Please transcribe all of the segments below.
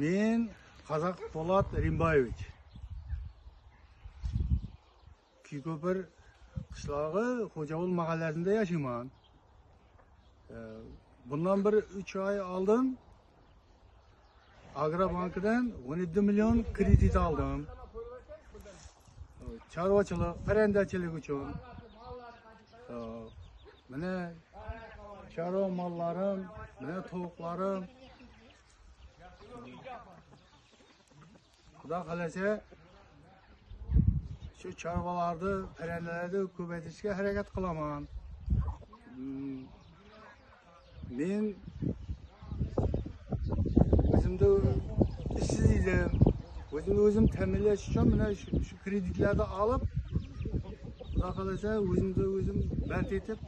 Men Qazaq Po'lat Rimbayevich. Kuyko'pir qishlog'i Xo'javul mahallasida yashayman. Bundan bir 3 oy oldin Agrobankdan 17 million kredit aldım. Chorvachilik, parandachilik uchun. Mana chorva mollarim, mana tovuqlarim. Xudo xolasa shu chorvalarni, parandalarni ko'paytirishga harakat qilaman. Men o'zimda ishsiz edim. O'zim ta'minlash uchun mana shu kreditlarni olib, Xudo xolasa o'zim band etib,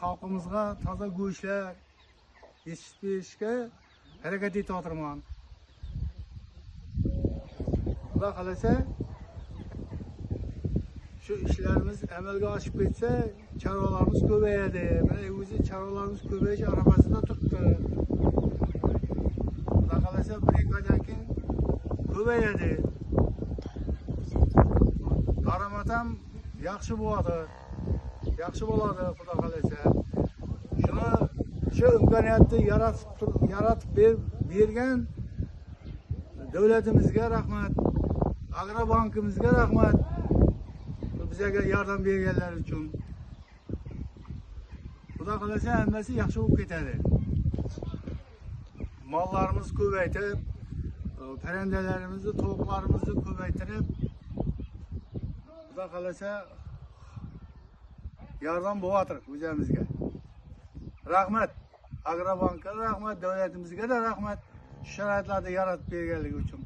xalqimizga toza go'shtlar yetishib berishga harakat etyapman. Xudo xolasa shu ishlarimiz amalga oshib ketsa, chorvalarimiz ko'payadi. Mana o'zi chorvalarimiz ko'payish arafasida turibdi. Xudo xolasa bir ikki oydan keyin ko'payadi. Daromad ham yaxshi bo'ladi. Yaxshi bo'ladi, Xudo xolasa. Shu imkoniyatni yaratib bergan davlatimizga rahmat, Agrobankimizga rahmat. Bizga yordam berganlar uchun. Xudo xolasa hammasi yaxshi bo'lib ketadi. Mollarimiz ko'paytib, parandalarimizni, tovuqlarimizni ko'paytirib, Xudo xolasa yordam bo'latir o'zimizga. Rahmat. Agrobankka rahmat, davlatimizga da rahmat. Sharoitlarni yaratib berganligi uchun.